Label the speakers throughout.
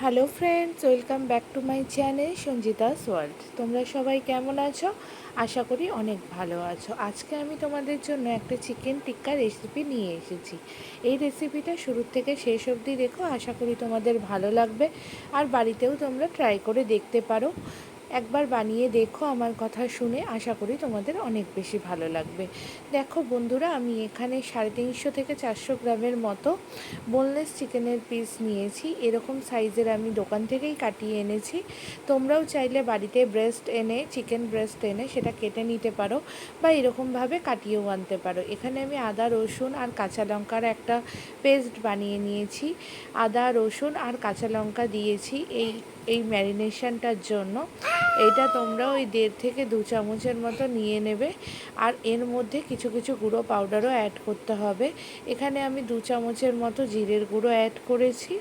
Speaker 1: Hello friends, welcome back to my channel Sanjita's world. তোমরা সবাই কেমন আছো? আশা করি অনেক ভালো আছো। আজকে আমি তোমাদের জন্য একটা চিকেন টিক্কা রেসিপি নিয়ে এসেছি। এই রেসিপিটা শুরু থেকে শেষ অবধি দেখো, আশা করি তোমাদের ভালো লাগবে। আর বাড়িতেও তোমরা ট্রাই করে দেখতে পারো। একবার বানিয়ে দেখো, আমার কথা শুনে আশা করি তোমাদের অনেক বেশি ভালো লাগবে। দেখো বন্ধুরা, আমি এখানে 350 থেকে 400 গ্রামের মতো বোনলেস চিকেনের পিস নিয়েছি। এরকম সাইজের আমি দোকান থেকেই কাটিয়ে এনেছি। তোমরাও চাইলে বাড়িতে চিকেন ব্রেস্ট এনে সেটা কেটে নিতে পারো, বা এরকমভাবে কাটিয়েও আনতে পারো। এখানে আমি আদা, রসুন আর কাঁচা লঙ্কার একটা পেস্ট বানিয়ে নিয়েছি। আদা, রসুন আর কাঁচা লঙ্কা দিয়েছি এই ম্যারিনেশনটার জন্য। এইটা তোমরা ওই 1.5 থেকে 2 চামচের মতো নিয়ে নেবে। আর এর মধ্যে কিছু কিছু গুঁড়ো পাউডারও অ্যাড করতে হবে। এখানে আমি 2 চামচের মতো জিরের গুঁড়ো অ্যাড করেছি,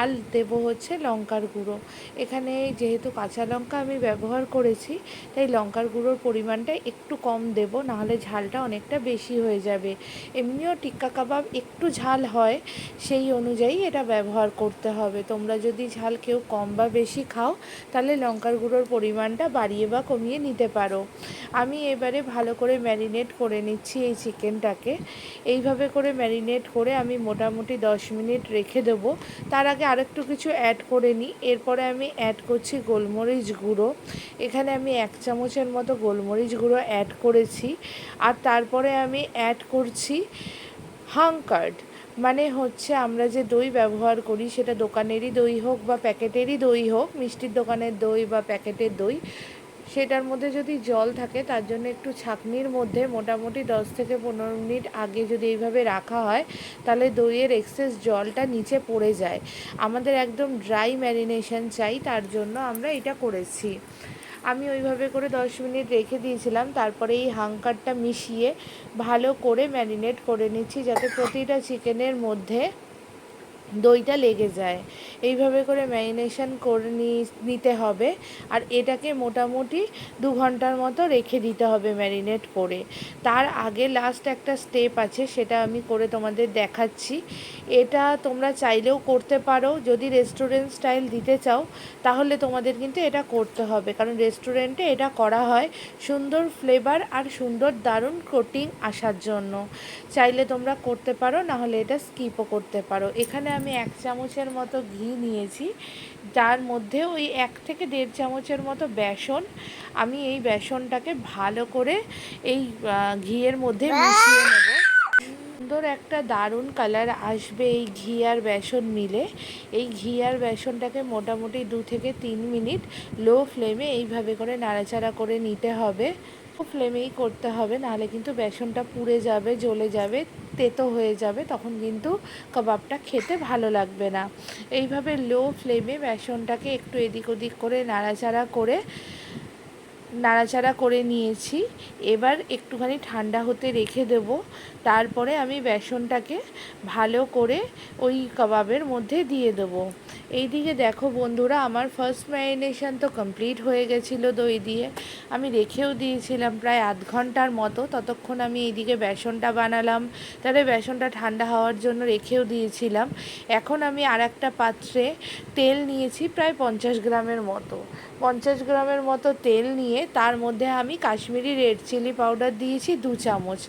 Speaker 1: আর দেবো হচ্ছে লঙ্কার গুঁড়ো। এখানে যেহেতু কাঁচা লঙ্কা আমি ব্যবহার করেছি, তাই লঙ্কার গুঁড়োর পরিমাণটা একটু কম দেবো, নাহলে ঝালটা অনেকটা বেশি হয়ে যাবে। এমনিও টিক্কা কাবাব একটু ঝাল হয়, সেই অনুযায়ী এটা ব্যবহার করতে হবে। তোমরা যদি ঝাল কেউ কম বা বেশি খাও, তাহলে লঙ্কার গুঁড়োর পরিমাণটা বাড়িয়ে বা কমিয়ে নিতে পারো। আমি এবারে ভালো করে ম্যারিনেট করে নিচ্ছি এই চিকেনটাকে। এইভাবে করে ম্যারিনেট করে আমি মোটামুটি 10 মিনিট রেখে দেবো। তার আগে আরেকটু কিছু অ্যাড করে নিই। এরপরে আমি অ্যাড করছি গোলমরিচ গুঁড়ো। এখানে আমি 1 চামচের মতো গোলমরিচ গুঁড়ো অ্যাড করেছি। আর তারপরে আমি অ্যাড করছি হাঙ্কার্ড, মানে হচ্ছে আমরা যে দই ব্যবহার করি, সেটা দোকানেরই দই হোক বা প্যাকেটেরই দই হোক, মিষ্টির দোকানের দই বা প্যাকেটের দই, সেটার মধ্যে যদি জল থাকে, তার জন্য একটু ছাঁকনির মধ্যে মোটামুটি 10 থেকে 15 মিনিট আগে যদি এইভাবে রাখা হয়, তাহলে দইয়ের এক্সেস জলটা নিচে পড়ে যায়। আমাদের একদম ড্রাই ম্যারিনেশন চাই, তার জন্য আমরা এটা করেছি। আমি ওইভাবে করে 10 মিনিট রেখে দিয়েছিলাম। তারপরে এই হাঙ্কারটা মিশিয়ে ভালো করে ম্যারিনেট করে নিচ্ছি, যাতে প্রতিটা চিকেনের মধ্যে দইটা লেগে যায়। এইভাবে করে ম্যারিনেশন করে নিতে হবে। আর এটাকে মোটামুটি 2 ঘন্টার মতো রেখে দিতে হবে ম্যারিনেট করে। তার আগে লাস্ট একটা স্টেপ আছে, সেটা আমি করে তোমাদের দেখাচ্ছি। এটা তোমরা চাইলেও করতে পারো। যদি রেস্টুরেন্ট স্টাইল দিতে চাও, তাহলে তোমাদের কিন্তু এটা করতে হবে, কারণ রেস্টুরেন্টে এটা করা হয় সুন্দর ফ্লেভার আর সুন্দর দারুণ কোটিং আসার জন্য। চাইলে তোমরা করতে পারো, নাহলে এটা স্কিপও করতে পারো। এখানে আমি 1 চামচের মতো ঘি নিয়েছি, যার মধ্যে ওই 1 থেকে 1.5 চামচের মতো বেসন। আমি এই বেসনটাকে ভালো করে এই ঘিয়ের মধ্যে মিশিয়ে নেব। সুন্দর একটা দারুণ কালার আসবে এই ঘি আর বেসন মিলে। এই ঘি আর বেসনটাকে মোটামুটি 2 থেকে 3 মিনিট লো ফ্লেমে এইভাবে করে নাড়াচাড়া করে নিতে হবে। ফ্লেমেই করতে হবে, নাহলে কিন্তু বেসনটা পুড়ে যাবে, জ্বলে যাবে, তেতো হয়ে যাবে, তখন কিন্তু কাবাবটা খেতে ভালো লাগবে না। এইভাবে লো ফ্লেমে বেসনটাকে একটু এদিক ওদিক করে নাড়াচাড়া করে নিয়েছি। এবার একটুখানি ঠান্ডা হতে রেখে দেব। তারপরে আমি বেসনটাকে ভালো করে ওই কাবাবের মধ্যে দিয়ে দেবো। এইদিকে দেখো বন্ধুরা, আমার ফার্স্ট ম্যারিনেশন তো কমপ্লিট হয়ে গেছিলো দই দিয়ে। আমি রেখেও দিয়েছিলাম প্রায় আধ ঘন্টার মতো। ততক্ষণ আমি এইদিকে বেসনটা বানালাম, তাহলে বেসনটা ঠান্ডা হওয়ার জন্য রেখেও দিয়েছিলাম। এখন আমি আর একটা পাত্রে তেল নিয়েছি প্রায় 50 গ্রামের মতো। 50 গ্রামের মতো তেল নিয়ে তার মধ্যে আমি কাশ্মীরি রেড চিলি পাউডার দিয়েছি 2 চামচ।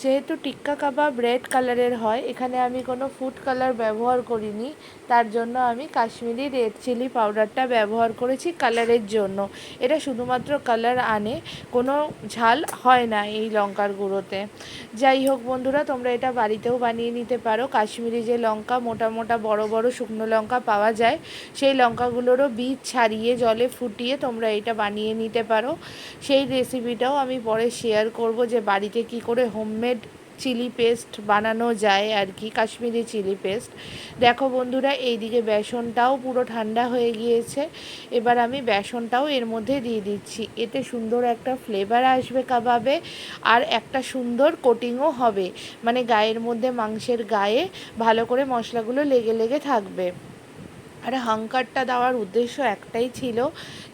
Speaker 1: যেহেতু টিক্কা কাবাব রেড কালারের হয়, এখানে আমি কোনো ফুড কালার ব্যবহার করিনি, তার জন্য আমি কাশ্মীরি রেড চিলি পাউডারটা ব্যবহার করেছি কালারের জন্য। এটা শুধুমাত্র কালার আনে, কোনো ঝাল হয় না এই লঙ্কার গুঁড়োতে। যাই হোক বন্ধুরা, তোমরা এটা বাড়িতেও বানিয়ে নিতে পারো। কাশ্মীরি যে লঙ্কা, মোটা মোটা বড় বড় শুকনো লঙ্কা পাওয়া যায়, সেই লঙ্কাগুলোরও বীজ ছাড়িয়ে জলে ফুটিয়ে তোমরা এটা বানিয়ে নিতে পারো। সেই রেসিপিটাও আমি পরে শেয়ার করব, যে বাড়িতে কি করে হোমমেড চিলি পেস্ট বানানো যায় আর কি, কাশ্মীরি চিলি পেস্ট। দেখো বন্ধুরা, এইদিকে বেসনটাও পুরো ঠান্ডা হয়ে গিয়েছে। এবার আমি বেসনটাও এর মধ্যে দিয়ে দিচ্ছি। এতে সুন্দর একটা ফ্লেভার আসবে কাবাবে, আর একটা সুন্দর কোটিংও হবে, মানে গায়ের মধ্যে, মাংসের গায়ে ভালো করে মশলাগুলো লেগে লেগে থাকবে। আর হাঙ্কারটা দেওয়ার উদ্দেশ্য একটাই ছিল,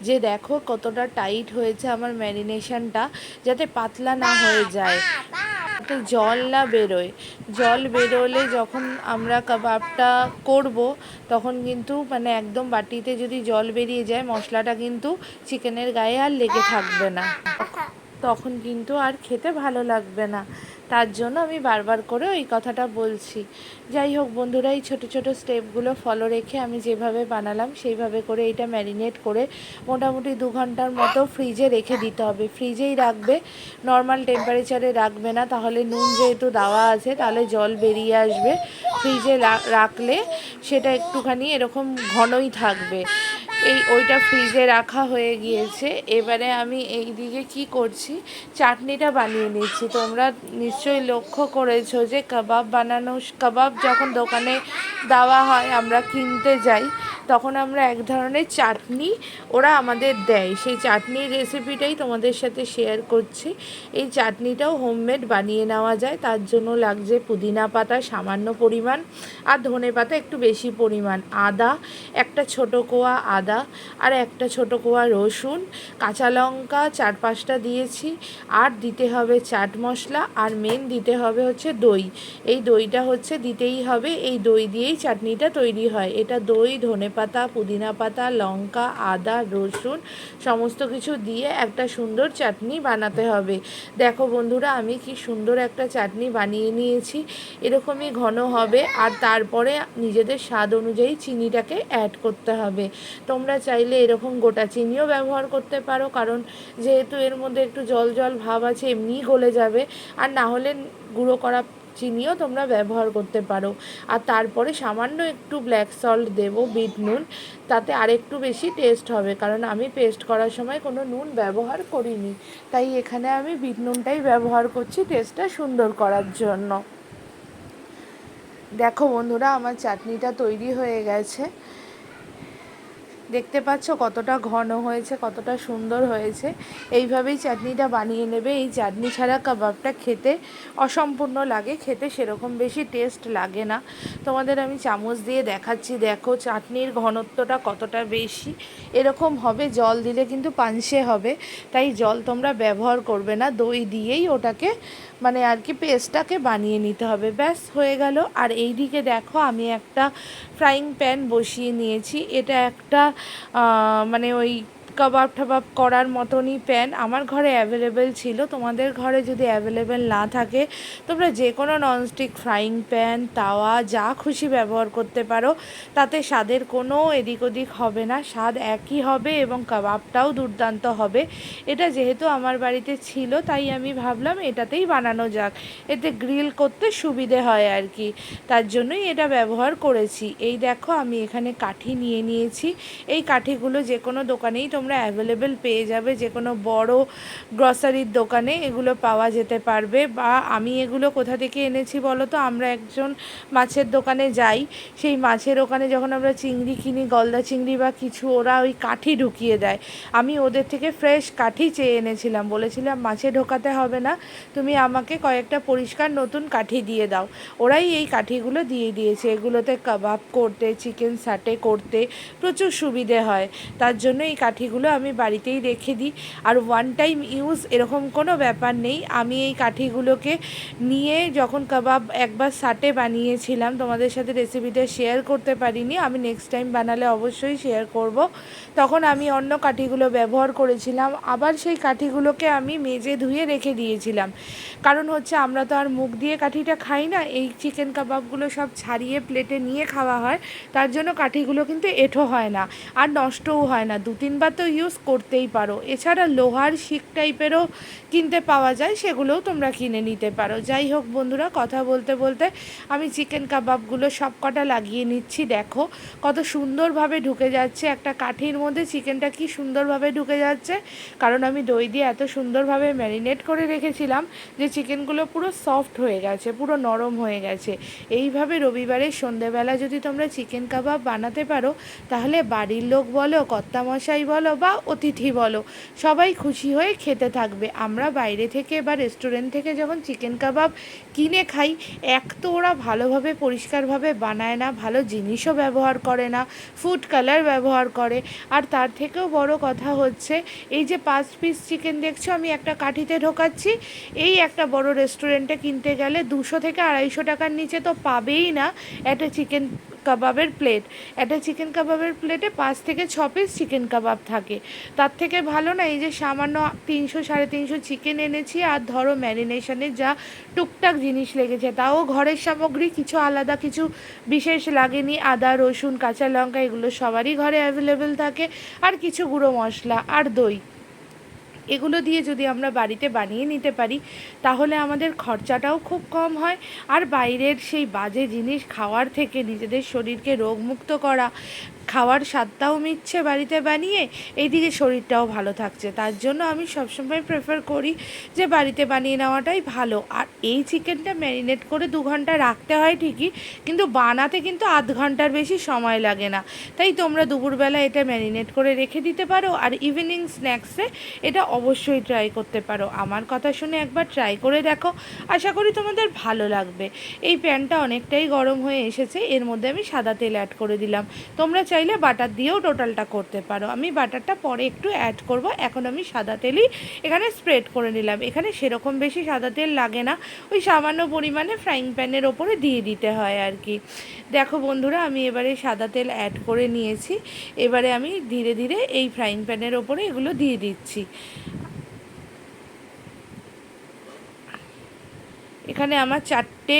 Speaker 1: যে দেখো কতটা টাইট হয়েছে আমার ম্যারিনেশনটা, যাতে পাতলা না হয়ে যায়। জল না বেরোয়। জল বেরোলে যখন আমরা কাবাবটা করব তখন কিন্তু মানে একদম বাটিতে যদি জল বেরিয়ে যায় মশলাটা কিন্তু চিকেনের গায়ে আর লেগে থাকবে না, তখন কিন্তু আর খেতে ভালো লাগবে না। তার জন্য আমি বারবার করে ওই কথাটা বলছি। যাই হোক বন্ধুরা, এই ছোটো ছোটো স্টেপগুলো ফলো রেখে আমি যেভাবে বানালাম সেইভাবে করে এইটা ম্যারিনেট করে মোটামুটি 2 ঘন্টার মতো ফ্রিজে রেখে দিতে হবে। ফ্রিজেই রাখবে, নর্মাল টেম্পারেচারে রাখবে না, তাহলে নুন যেহেতু দেওয়া আছে তাহলে জল বেরিয়ে আসবে। ফ্রিজে রাখলে সেটা একটুখানি এরকম ঘনই থাকবে। ওইটা ফ্রিজে রাখা হয়ে গিয়েছে। এবারে আমি এই দিকে কি করছি, চাটনিটা বানিয়ে নিচ্ছি। তোমরা নিশ্চয়ই লক্ষ্য করেছো যে কাবাব যখন দোকানে দেওয়া হয়, আমরা কিনতে যাই, তখন আমরা এক ধরনের চাটনি ওরা আমাদের দেয়। সেই চাটনির রেসিপিটাই তোমাদের সাথে শেয়ার করছি। এই চাটনিটাও হোমমেড বানিয়ে নেওয়া যায়। তার জন্য লাগছে পুদিনা পাতা সামান্য পরিমাণ, আর ধনে পাতা একটু বেশি পরিমাণ, আদা একটা ছোটো কোয়া আদা, আর একটা ছোটো কোয়া রসুন, কাঁচা লঙ্কা 4-5টা দিয়েছি, আর দিতে হবে চাট মশলা, আর মেন দিতে হবে হচ্ছে দই। এই দইটা হচ্ছে দিতেই হবে, এই দই দিয়েই চাটনিটা তৈরি হয়। এটা দই, ধনেপাতা, পুদিনা পাতা, লঙ্কা, আদা, রসুন সমস্ত কিছু দিয়ে একটা সুন্দর চাটনি বানাতে হবে। দেখো বন্ধুরা, আমি কি সুন্দর একটা চাটনি বানিয়ে নিয়েছি। এরকমই ঘন হবে, আর তারপরে নিজেদের স্বাদ অনুযায়ী চিনিটাকে অ্যাড করতে হবে। তোমরা চাইলে এরকম গোটা চিনিও ব্যবহার করতে পারো, কারণ যেহেতু এর মধ্যে একটু জল জল ভাব আছে এমনিই গলে যাবে, আর না হলে গুঁড়ো করা চিনিও তোমরা ব্যবহার করতে পারো। আর তারপরে সামান্য একটু ব্ল্যাক সল্ট দেবো, বিট নুন, তাতে আরেকটু বেশি টেস্ট হবে, কারণ আমি পেস্ট করার সময় কোনো নুন ব্যবহার করিনি, তাই এখানে আমি বিট নুনটাই ব্যবহার করছি টেস্টটা সুন্দর করার জন্য। দেখো বন্ধুরা, আমার চাটনিটা তৈরি হয়ে গেছে। দেখতে পাচ্ছ কতটা ঘন হয়েছে, কতটা সুন্দর হয়েছে। এইভাবেই চাটনিটা বানিয়ে নেবে। এই চাটনি ছাড়া কাবাবটা খেতে অসম্পূর্ণ লাগে, খেতে সেরকম বেশি টেস্ট লাগে না। তোমাদের আমি চামচ দিয়ে দেখাচ্ছি, দেখো চাটনির ঘনত্বটা কতটা বেশি এরকম হবে। জল দিলে কিন্তু পানসে হবে, তাই জল তোমরা ব্যবহার করবে না, দই দিয়েই ওটাকে মানে আর কি পেস্টটাকে বানিয়ে নিতে হবে। ব্যাস হয়ে গেল। আর এই দিকে দেখো, আমি একটা ফ্রাইং প্যান বসিয়ে নিয়েছি। এটা একটা মানে ওই কাবাব টাবাব করার মতনই প্যান আমার ঘরে অ্যাভেলেবেল ছিল। তোমাদের ঘরে যদি অ্যাভেলেবেল না থাকে, তোমরা যে কোনো ননস্টিক ফ্রাইং প্যান, তাওয়া যা খুশি ব্যবহার করতে পারো, তাতে স্বাদের কোনো এদিক ওদিক হবে না, স্বাদ একই হবে এবং কাবাবটাও দুর্দান্ত হবে। এটা যেহেতু আমার বাড়িতে ছিল, তাই আমি ভাবলাম এটাতেই বানানো যাক, এতে গ্রিল করতে সুবিধে হয় আর কি, তার জন্যই এটা ব্যবহার করেছি। এই দেখো, আমি এখানে কাঠি নিয়ে নিয়েছি। এই কাঠিগুলো যে কোনো দোকানেই তোমরা অ্যাভেলেবেল পেয়ে যাবে, যে কোনো বড় গ্রসারির দোকানে এগুলো পাওয়া যেতে পারবে। বা আমি এগুলো কোথা থেকে এনেছি বলো তো, আমরা একজন মাছের দোকানে যাই, সেই মাছের ওখানে যখন আমরা চিংড়ি কিনি, গলদা চিংড়ি বা কিছু, ওরা ওই কাঠি ঢুকিয়ে দেয়। আমি ওদের থেকে ফ্রেশ কাঠি চেয়ে এনেছিলাম, বলেছিলাম মাছে ঢোকাতে হবে না, তুমি আমাকে কয়েকটা পরিষ্কার নতুন কাঠি দিয়ে দাও। ওরাই এই কাঠিগুলো দিয়ে দিয়েছে। এগুলোতে কাবাব করতে, চিকেন সাটে করতে প্রচুর সুবিধে হয়, তার জন্য এই কাঠিগুলো আমি বাড়িতেই রেখে দিই। আর ওয়ান টাইম ইউজ এরকম কোনো ব্যাপার নেই। আমি এই কাঠিগুলোকে নিয়ে যখন কাবাব একবার সাটে বানিয়েছিলাম, তোমাদের সাথে রেসিপিটা শেয়ার করতে পারিনি, আমি নেক্সট টাইম বানালে অবশ্যই শেয়ার করব, তখন আমি অন্য কাঠিগুলো ব্যবহার করেছিলাম। আবার সেই কাঠিগুলোকে আমি মেজে ধুয়ে রেখে দিয়েছিলাম, কারণ হচ্ছে আমরা তো আর মুখ দিয়ে কাঠিটা খাই না, এই চিকেন কাবাবগুলো সব ছাড়িয়ে প্লেটে নিয়ে খাওয়া হয়, তার জন্য কাঠিগুলো কিন্তু এঁঠো হয় না আর নষ্টও হয় না, 2-3 বার তো ইউজ করতেই পারো। এছাড়া লোহার শিক টাইপেরও কিনতে পাওয়া যায়, সেগুলোও তোমরা কিনে নিতে পারো। যাই হোক বন্ধুরা, কথা বলতে বলতে আমি চিকেন কাবাবগুলো সব কটা লাগিয়ে নিচ্ছি। দেখো কত সুন্দরভাবে ঢুকে যাচ্ছে একটা কাঠির মধ্যে, চিকেনটা কি সুন্দরভাবে ঢুকে যাচ্ছে, কারণ আমি দই দিয়ে এত সুন্দরভাবে ম্যারিনেট করে রেখেছিলাম যে চিকেনগুলো পুরো সফট হয়ে গেছে, পুরো নরম হয়ে গেছে। এইভাবে রবিবারের সন্ধেবেলা যদি তোমরা চিকেন কাবাব বানাতে পারো, তাহলে বাড়ির লোক বলো, কর্তামশাই বলো, বলো বা অতিথি বলো, সবাই খুশি হয়ে খেতে থাকবে। আমরা বাইরে থেকে বা রেস্টুরেন্ট থেকে যখন চিকেন কাবাব কিনে খাই, এক তো ওরা ভালোভাবে পরিষ্কারভাবে বানায় না, ভালো জিনিসও ব্যবহার করে না, ফুড কালার ব্যবহার করে। আর তার থেকেও বড় কথা হচ্ছে, এই যে 5 পিস চিকেন দেখছো আমি একটা কাঠিতে ঢোকাচ্ছি, এই একটা বড় রেস্টুরেন্টে কিনতে গেলে 200 থেকে 250 টাকার নিচে তো পাবেই না একটা চিকেন কাবাবের প্লেট। একটা চিকেন কাবাবের প্লেটে 5 থেকে 6 পিস চিকেন কাবাব থাকে। তার থেকে ভালো না এই যে সামান্য 300 350 চিকেন এনেছি, আর ধরো ম্যারিনেশনের যা টুকটাক জিনিস লেগেছে, তাও ঘরের সামগ্রী, কিছু আলাদা কিছু বিশেষ লাগেনি, আদা রসুন কাঁচা লঙ্কা এগুলো সবারই ঘরে অ্যাভেলেবেল থাকে, আর কিছু গুঁড়ো মশলা আর দই। এগুলো দিয়ে যদি আমরা বাড়িতে বানিয়ে নিতে পারি, তাহলে আমাদের খরচাটাও খুব কম হয়। আর বাইরের সেই বাজে জিনিস খাওয়ার থেকে নিজেদের শরীরকে রোগমুক্ত করা, খাওয়ার স্বাদটাও মিটছে বাড়িতে বানিয়ে, এইদিকে শরীরটাও ভালো থাকছে। তার জন্য আমি সবসময় প্রেফার করি যে বাড়িতে বানিয়ে নেওয়াটাই ভালো। আর এই চিকেনটা ম্যারিনেট করে 2 ঘন্টা রাখতে হয় ঠিকই, কিন্তু বানাতে কিন্তু আধ ঘন্টার বেশি সময় লাগে না। তাই তোমরা দুপুরবেলা এটা ম্যারিনেট করে রেখে দিতে পারো, আর ইভিনিং স্ন্যাক্সে এটা অবশ্যই ট্রাই করতে পারো। আমার কথা শুনে একবার ট্রাই করে দেখো, আশা করি তোমাদের ভালো লাগবে। এই প্যানটা অনেকটাই গরম হয়ে এসেছে, এর মধ্যে আমি সাদা তেল অ্যাড করে দিলাম। তোমরা চাইলে বাটার দিয়েও টোটালটা করতে পারো, আমি বাটারটা পরে একটু অ্যাড করব। এখন আমি সাদা তেলই এখানে স্প্রেড করে নিলাম। এখানে সেরকম বেশি সাদা তেল লাগে না, ওই সামান্য পরিমাণে ফ্রাইং প্যানের ওপরে দিয়ে দিতে হয় আর কি। দেখো বন্ধুরা, আমি এবারে সাদা তেল অ্যাড করে নিয়েছি। এবারে আমি ধীরে ধীরে এই ফ্রাইং প্যানের ওপরে এগুলো দিয়ে দিচ্ছি। এখানে আমার 4টে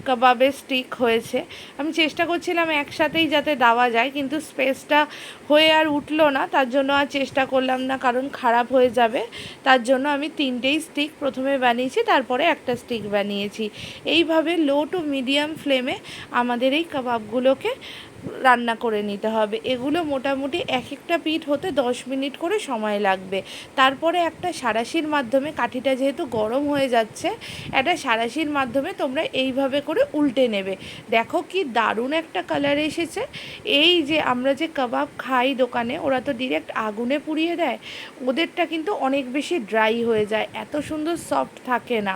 Speaker 1: কাবাবের স্টিক হয়েছে। আমি চেষ্টা করছিলাম একসাথেই যাতে দেওয়া যায়, কিন্তু স্পেসটা হয়ে আর উঠলো না, তার জন্য আর চেষ্টা করলাম না, কারণ খারাপ হয়ে যাবে। তার জন্য আমি 3টেই স্টিক প্রথমে বানিয়েছি, তারপরে একটা স্টিক বানিয়েছি। এইভাবে লো টু মিডিয়াম ফ্লেমে আমাদের এই কাবাবগুলোকে রান্না করে নিতে হবে। এগুলো মোটামুটি এক একটা পিঠ হতে 10 মিনিট করে সময় লাগবে। তারপরে একটা সাঁড়াশির মাধ্যমে, কাঠিটা যেহেতু গরম হয়ে যাচ্ছে, একটা সাঁড়াশির মাধ্যমে তোমরা এইভাবে করে উল্টে নেবে। দেখো কি দারুণ একটা কালার এসেছে। এই যে আমরা যে কাবাব খাই দোকানে, ওরা তো ডিরেক্ট আগুনে পুড়িয়ে দেয়, ওদেরটা কিন্তু অনেক বেশি ড্রাই হয়ে যায়, এত সুন্দর সফট থাকে না।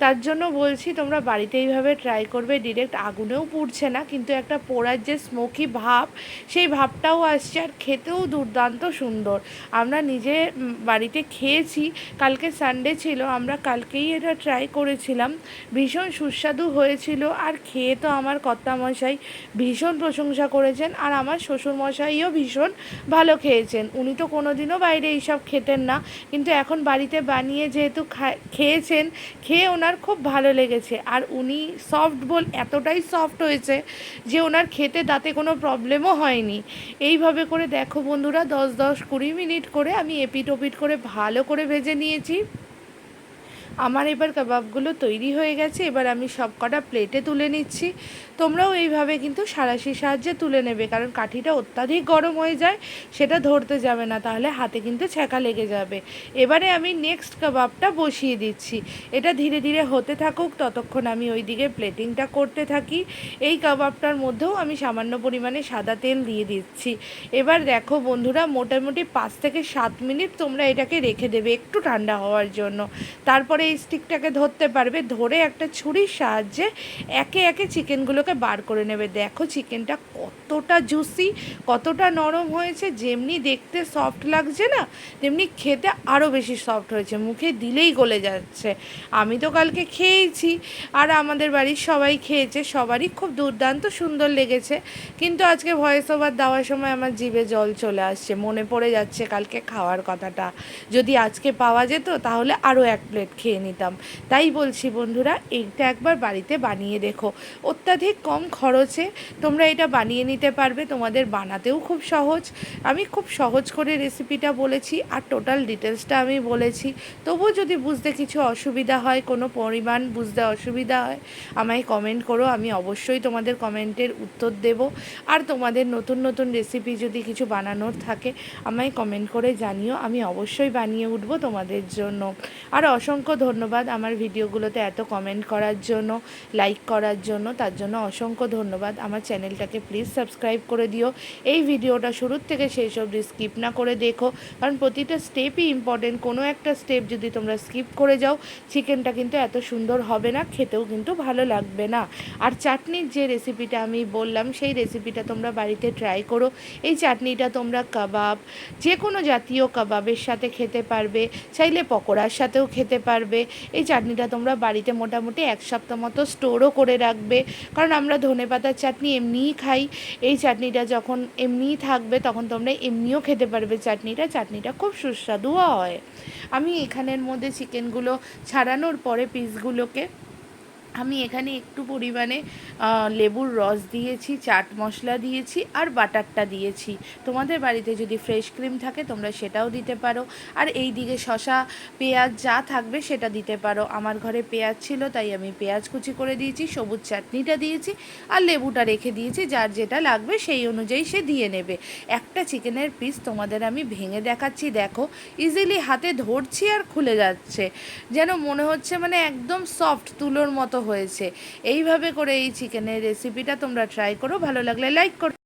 Speaker 1: তার জন্য বলছি তোমরা বাড়িতে এইভাবে ট্রাই করবে। ডিরেক্ট আগুনেও পুড়ছে না, কিন্তু একটা পোড়ার যে স্মোকি ভাব, সেই ভাবটাও আসছে, আর খেতেও দুর্দান্ত সুন্দর। আমরা নিজে বাড়িতে খেয়েছি, কালকে সানডে ছিল, আমরা কালকেই এটা ট্রাই করেছিলাম, ভীষণ সুস্বাদু হয়েছিল। আর খেয়ে তো আমার কর্তামশাই ভীষণ প্রশংসা করেছেন, আর আমার শ্বশুরমশাইও ভীষণ ভালো খেয়েছেন। উনি তো কোনোদিনও বাইরে এইসব খেতেন না, কিন্তু এখন বাড়িতে বানিয়ে যেহেতু খেয়েছেন, খেয়ে ওনার খুব ভালো লেগেছে। আর উনি সফট এতটাই সফট হয়েছে যে ওনার খেতে দাঁতে কোনো প্রবলেমও হয়নি। এইভাবে করে দেখো বন্ধুরা, 10-10-20 মিনিট করে আমি এপিট ওপিট করে ভালো করে ভেজে নিয়েছি। আমার এবার কাবাবগুলো তৈরি হয়ে গেছে। এবার আমি সব কটা প্লেটে তুলে নিচ্ছি। তোমরাও এইভাবে কিন্তু সাঁড়াশির সাহায্যে তুলে নেবে, কারণ কাঠিটা অত্যাধিক গরম হয়ে যায়, সেটা ধরতে যাবে না, তাহলে হাতে কিন্তু ছ্যাঁকা লেগে যাবে। এবারে আমি নেক্সট কাবাবটা বসিয়ে দিচ্ছি। এটা ধীরে ধীরে হতে থাকুক, ততক্ষণ আমি ওইদিকে প্লেটিংটা করতে থাকি। এই কাবাবটার মধ্যেও আমি সামান্য পরিমাণে সাদা তেল দিয়ে দিচ্ছি। এবার দেখো বন্ধুরা, মোটামুটি 5 থেকে 7 মিনিট তোমরা এটাকে রেখে দেবে একটু ঠান্ডা হওয়ার জন্য। তারপরে এই স্টিকটাকে ধরতে পারবে, ধরে একটা ছুরির সাহায্যে একে একে চিকেনগুলোকে বার করে নেবে। দেখো চিকেনটা কতটা জুসি, কতটা নরম হয়েছে, যেমনি দেখতে সফট লাগছে না, তেমনি খেতে আরও বেশি সফট হয়েছে, মুখে দিলেই গলে যাচ্ছে। আমি তো কালকে খেয়েছি, আর আমাদের বাড়ির সবাই খেয়েছে, সবারই খুব দুর্দান্ত সুন্দর লেগেছে। কিন্তু আজকে ভয়েস ওভার দেওয়ার সময় আমার জিভে জল চলে আসছে, মনে পড়ে যাচ্ছে কালকে খাওয়ার কথাটা। যদি আজকে পাওয়া যেত তাহলে আরও 1 প্লেট খেয়ে নিতাম। তাই বলছি বন্ধুরা, এইটা একবার বাড়িতে বানিয়ে দেখো, অত্যাধিক কম খরচে তোমরা এটা বানিয়ে নিতে পারবে, তোমাদের বানাতেও খুব সহজ। আমি খুব সহজ করে রেসিপিটা বলেছি, আর টোটাল ডিটেলসটা আমি বলেছি। তবুও যদি বুঝতে কিছু অসুবিধা হয়, কোনো পরিমাণ বুঝতে অসুবিধা হয়, আমায় কমেন্ট করো, আমি অবশ্যই তোমাদের কমেন্টের উত্তর দেব। আর তোমাদের নতুন নতুন রেসিপি যদি কিছু বানানোর থাকে, আমায় কমেন্ট করে জানিও, আমি অবশ্যই বানিয়ে উঠবো তোমাদের জন্য। আর অসংখ্য ধন্যবাদ আমার ভিডিওগুলোতে এত কমেন্ট করার জন্য, লাইক করার জন্য, তার জন্য অসংখ্য ধন্যবাদ। আমার চ্যানেলটাকে প্লিজ সাবস্ক্রাইব করে দিও। এই ভিডিওটা শুরুর থেকে শেষ অবধি স্কিপ না করে দেখো, কারণ প্রতিটা স্টেপই ইম্পর্টেন্ট। কোনো একটা স্টেপ যদি তোমরা স্কিপ করে যাও, চিকেনটা কিন্তু এত সুন্দর হবে না, খেতেও কিন্তু ভালো লাগবে না। আর চাটনির যে রেসিপিটা আমি বললাম, সেই রেসিপিটা তোমরা বাড়িতে ট্রাই করো। এই চাটনিটা তোমরা কাবাব, যে কোনো জাতীয় কাবাবের সাথে খেতে পারবে, চাইলে পকোড়ার সাথেও খেতে পারবে। এই চাটনিটা তোমরা বাড়িতে মোটামুটি 1 সপ্তাহ মতো স্টোরও করে রাখবে, কারণ আমরা ধনেপাতার চাটনি এমনিই খাই। এই চাটনিটা যখন এমনিই থাকবে তখন তোমরা এমনিও খেতে পারবে। চাটনিটা খুব সুস্বাদুও হয়। আমি এখানের মধ্যে চিকেনগুলো ছাড়ানোর পরে পিসগুলোকে আমি এখানে একটু পরিমাণে লেবুর রস দিয়েছি, চাট মশলা দিয়েছি, আর বাটারটা দিয়েছি। তোমাদের বাড়িতে যদি ফ্রেশ ক্রিম থাকে তোমরা সেটাও দিতে পারো। আর এই দিকে শসা, পেঁয়াজ যা থাকবে সেটা দিতে পারো। আমার ঘরে পেঁয়াজ ছিল তাই আমি পেঁয়াজ কুচি করে দিয়েছি, সবুজ চাটনিটা দিয়েছি, আর লেবুটা রেখে দিয়েছি। যার যেটা লাগবে সেই অনুযায়ী সে দিয়ে নেবে। একটা চিকেনের পিস তোমাদের আমি ভেঙে দেখাচ্ছি, দেখো। ইজিলি হাতে ধরছি আর খুলে যাচ্ছে, যেন মনে হচ্ছে মানে একদম সফট তুলোর মতো হয়েছে। এইভাবে করে এই চিকেনের রেসিপিটা তোমরা ট্রাই করো। ভালো লাগলে লাইক করো।